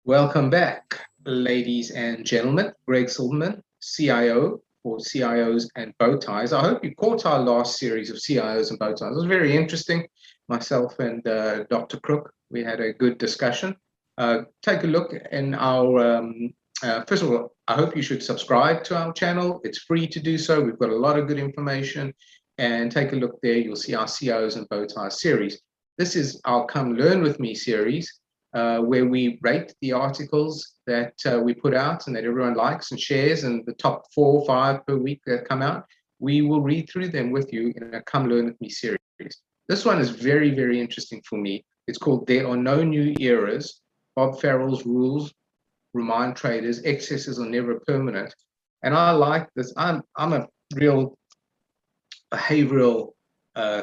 Welcome back, ladies and gentlemen. Greg Silverman, CIO for CIOs and Bow Ties. I hope you caught our last series of CIOs and Bow Ties. It was very interesting. Myself and Dr. Crook, we had a good discussion. Take a look in our, first of all, I hope you should subscribe to our channel. It's free to do so. We've got a lot of good information. And take a look there. You'll see our CIOs and Bow Ties series. This is our Come Learn With Me series. Where we rate the articles that we put out and that everyone likes and shares, and the top 4 or 5 per week that come out, we will read through them with you in a Come Learn With Me series. This one is very, very interesting for me. It's called There Are No New Eras. Bob Farrell's rules remind traders excesses are never permanent. And I like this. I'm a real behavioral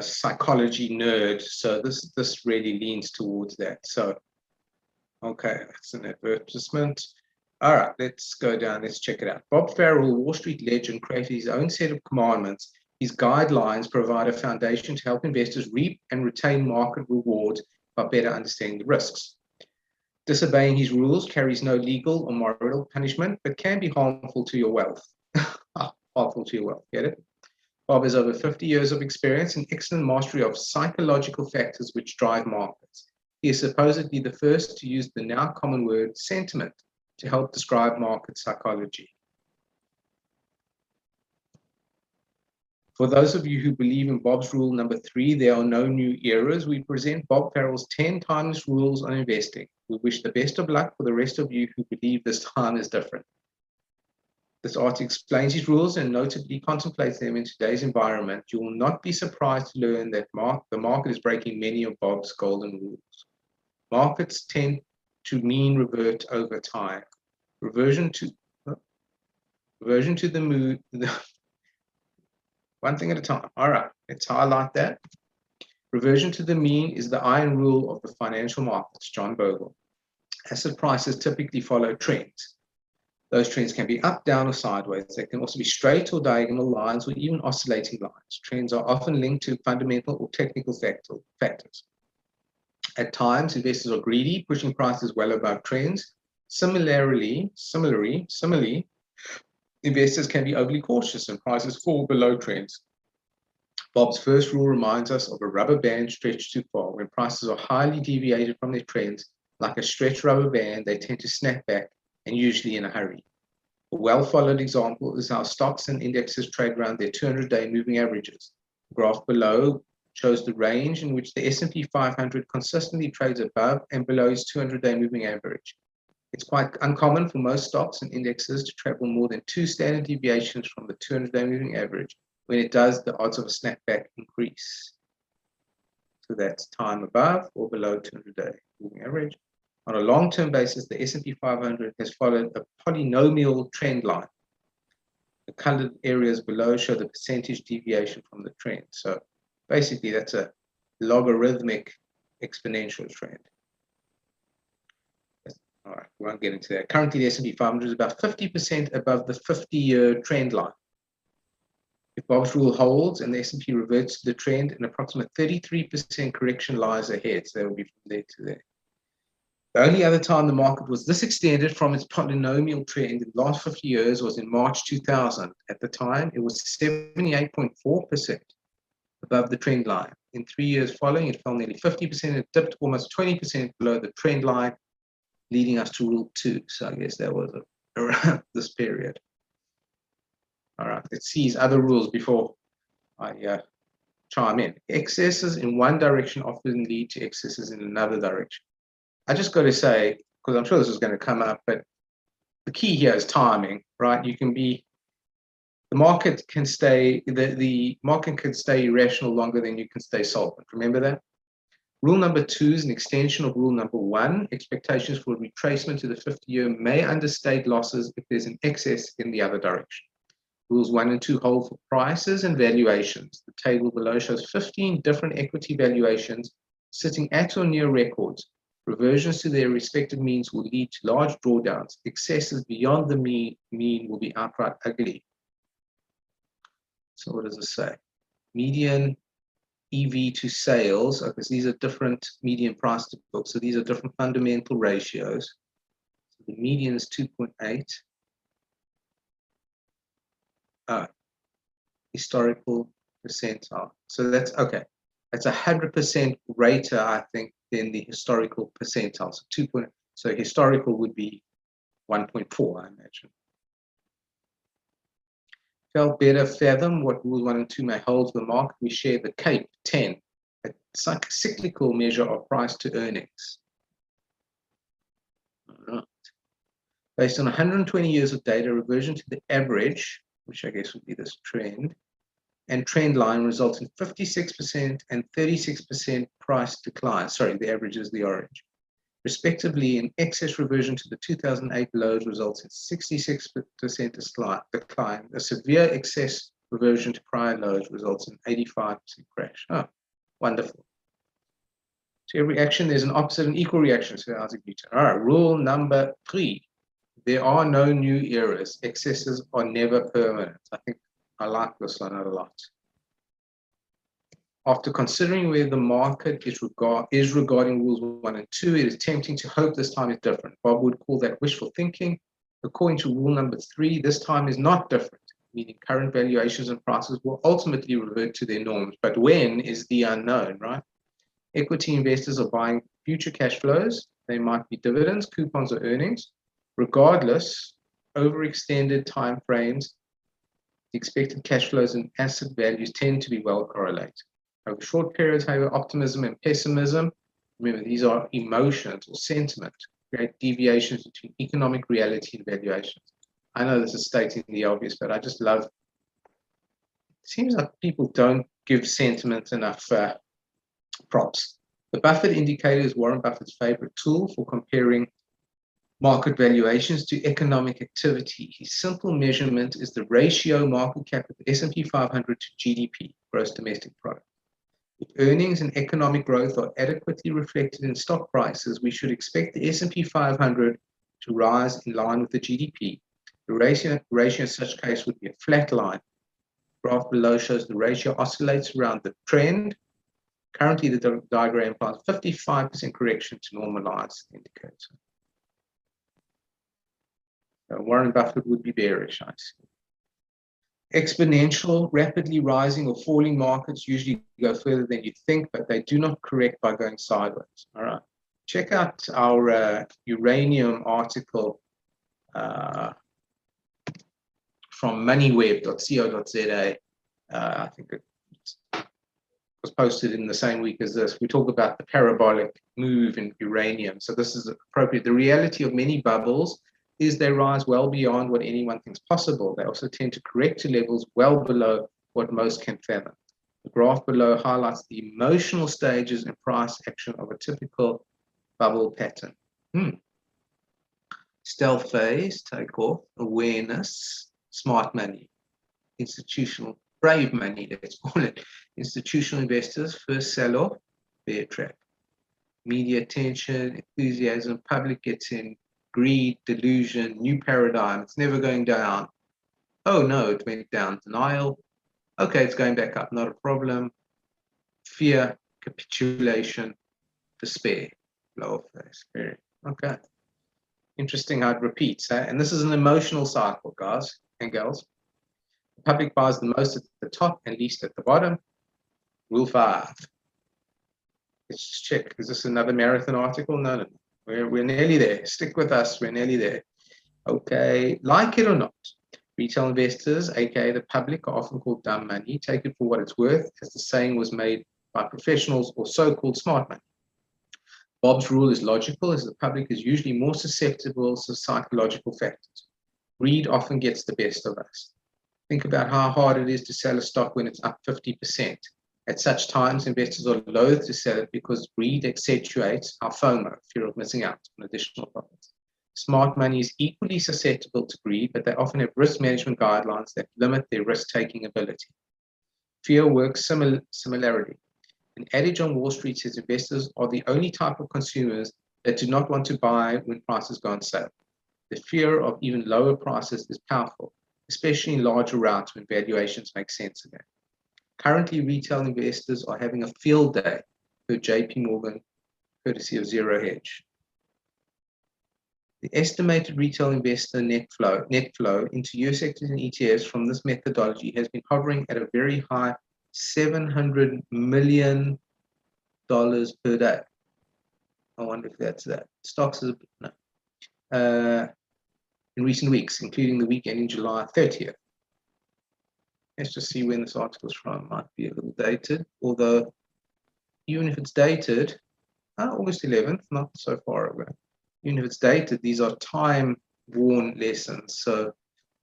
psychology nerd, so this really leans towards that. So okay, that's an advertisement. All right, let's go down. Let's check it out. Bob Farrell, Wall Street legend, created his own set of commandments. His guidelines provide a foundation to help investors reap and retain market rewards by better understanding the risks. Disobeying his rules carries no legal or moral punishment, but can be harmful to your wealth. Harmful to your wealth, get it? Bob has over 50 years of experience and excellent mastery of psychological factors which drive markets. He is supposedly the first to use the now common word sentiment to help describe market psychology. For those of you who believe in Bob's rule number 3, there are no new eras, we present Bob Farrell's 10 timeless rules on investing. We wish the best of luck for the rest of you who believe this time is different. This article explains his rules and notably contemplates them in today's environment. You will not be surprised to learn that the market is breaking many of Bob's golden rules. Markets tend to mean revert over time. Reversion to the moon. One thing at a time. All right, let's highlight that. Reversion to the mean is the iron rule of the financial markets, John Bogle. Asset prices typically follow trends. Those trends can be up, down, or sideways. They can also be straight or diagonal lines or even oscillating lines. Trends are often linked to fundamental or technical factors. At times, investors are greedy, pushing prices well above trends. Similarly, investors can be overly cautious and prices fall below trends. Bob's first rule reminds us of a rubber band stretched too far. When prices are highly deviated from their trends, like a stretched rubber band, they tend to snap back and usually in a hurry. A well-followed example is how stocks and indexes trade around their 200-day moving averages. The graph below shows the range in which the S&P 500 consistently trades above and below its 200-day moving average. It's quite uncommon for most stocks and indexes to travel more than 2 standard deviations from the 200-day moving average. When it does, the odds of a snapback increase. So that's time above or below 200-day moving average. On a long-term basis, the S&P 500 has followed a polynomial trend line. The colored areas below show the percentage deviation from the trend. So basically, that's a logarithmic exponential trend. All right, we won't get into that. Currently, the S&P 500 is about 50% above the 50-year trend line. If Bob's rule holds and the S&P reverts to the trend, an approximate 33% correction lies ahead. So that will be from there to there. The only other time the market was this extended from its polynomial trend in the last 50 years was in March 2000. At the time, it was 78.4% above the trend line. In 3 years following, it fell nearly 50%. It dipped almost 20% below the trend line, leading us to rule 2. So I guess that was around this period. All right, let's see his other rules before I chime in. Excesses in one direction often lead to excesses in another direction. I just got to say, because I'm sure this is going to come up, but the key here is timing, right? You can be, the market can stay, the market can stay irrational longer than you can stay solvent. Remember that? Rule number 2 is an extension of rule number 1. Expectations for retracement to the 50-year may understate losses if there's an excess in the other direction. Rules 1 and 2 hold for prices and valuations. The table below shows 15 different equity valuations sitting at or near records. Reversions to their respective means will lead to large drawdowns. Excesses beyond the mean will be outright ugly. So what does it say? Median EV to sales, because these are different median price to book. So these are different fundamental ratios. The median is 2.8. Historical percentile. So that's okay. That's 100% greater, I think, than the historical percentile. So 2. So historical would be 1.4, I imagine. Felt better fathom what rules 1 and 2 may hold for the market. We share the CAPE 10, a cyclical measure of price to earnings. All right. Based on 120 years of data, reversion to the average, which I guess would be this trend, and trend line results in 56% and 36% price decline. Sorry, the average is the orange. Respectively, an excess reversion to the 2008 lows results in 66% decline. A severe excess reversion to prior lows results in 85% crash. Oh, wonderful. To every action, there's an opposite and equal reaction. So Isaac Newton. All right, rule number 3. There are no new eras. Excesses are never permanent. I think I like this one a lot. After considering where the market is regarding rules 1 and 2, it is tempting to hope this time is different. Bob would call that wishful thinking. According to rule number 3, this time is not different, meaning current valuations and prices will ultimately revert to their norms. But when is the unknown, right? Equity investors are buying future cash flows. They might be dividends, coupons, or earnings. Regardless, overextended time frames, the expected cash flows and asset values tend to be well correlated. Over short periods, however, optimism and pessimism, remember these are emotions or sentiment, create deviations between economic reality and valuations. I know this is stating the obvious, but I just love, it seems like people don't give sentiment enough props. The Buffett indicator is Warren Buffett's favorite tool for comparing market valuations to economic activity. His simple measurement is the ratio market cap of the S&P 500 to GDP, gross domestic product. If earnings and economic growth are adequately reflected in stock prices, we should expect the S&P 500 to rise in line with the GDP. The ratio in such case would be a flat line. The graph below shows the ratio oscillates around the trend. Currently, the diagram implies 55% correction to normalize the indicator. Warren Buffett would be bearish, I see. Exponential, rapidly rising or falling markets usually go further than you think, but they do not correct by going sideways. All right. Check out our uranium article from moneyweb.co.za. I think it was posted in the same week as this. We talk about the parabolic move in uranium. So this is appropriate. The reality of many bubbles is they rise well beyond what anyone thinks possible. They also tend to correct to levels well below what most can fathom. The graph below highlights the emotional stages and price action of a typical bubble pattern. Stealth phase, takeoff, awareness, smart money, institutional, brave money, let's call it. Institutional investors, first sell-off, bear trap. Media attention, enthusiasm, public gets in, greed, delusion, new paradigm, it's never going down. Oh no, it went down. Denial. Okay, it's going back up, not a problem. Fear, capitulation, despair, lower phase. Okay. Interesting how it repeats. And this is an emotional cycle, guys and girls. The public buys the most at the top and least at the bottom. Rule 5. Let's just check. Is this another marathon article? No. We're nearly there. Stick with us. We're nearly there. Okay. Like it or not, retail investors, aka the public, are often called dumb money. Take it for what it's worth, as the saying was made by professionals or so-called smart money. Bob's rule is logical, as the public is usually more susceptible to psychological factors. Greed often gets the best of us. Think about how hard it is to sell a stock when it's up 50%. At such times, investors are loath to sell it because greed accentuates our FOMO, fear of missing out on additional profits. Smart money is equally susceptible to greed, but they often have risk management guidelines that limit their risk-taking ability. Fear works similarly. An adage on Wall Street says investors are the only type of consumers that do not want to buy when prices go on sale. The fear of even lower prices is powerful, especially in larger rounds when valuations make sense again. Currently, retail investors are having a field day per JP Morgan, courtesy of Zero Hedge. The estimated retail investor net flow into US equities and ETFs from this methodology has been hovering at a very high $700 million per day. I wonder if that's that. Stocks is no. In recent weeks, including the weekend in July 30th. Let's just see when this article is from. Might be a little dated, although even if it's dated, August 11th, not so far away. Even if it's dated, these are time-worn lessons. So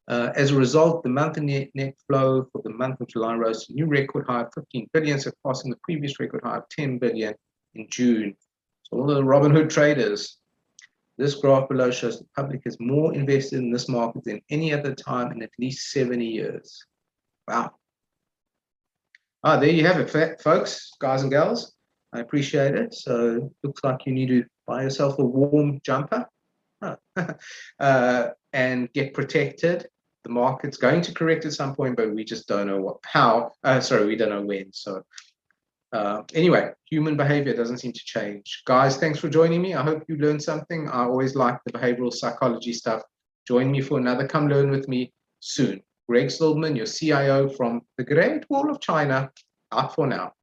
as a result, the monthly net flow for the month of July rose to a new record high of 15 billion, surpassing the previous record high of 10 billion in June. So all the Robinhood traders, this graph below shows the public has more invested in this market than any other time in at least 70 years. Wow. There you have it, folks, guys and girls. I appreciate it. So looks like you need to buy yourself a warm jumper and get protected. The market's going to correct at some point, but we just don't know we don't know when. So anyway, human behavior doesn't seem to change. Guys, thanks for joining me. I hope you learned something. I always like the behavioral psychology stuff. Join me for another Come Learn With Me soon. Greg Silverman, your CIO from the Great Wall of China, out for now.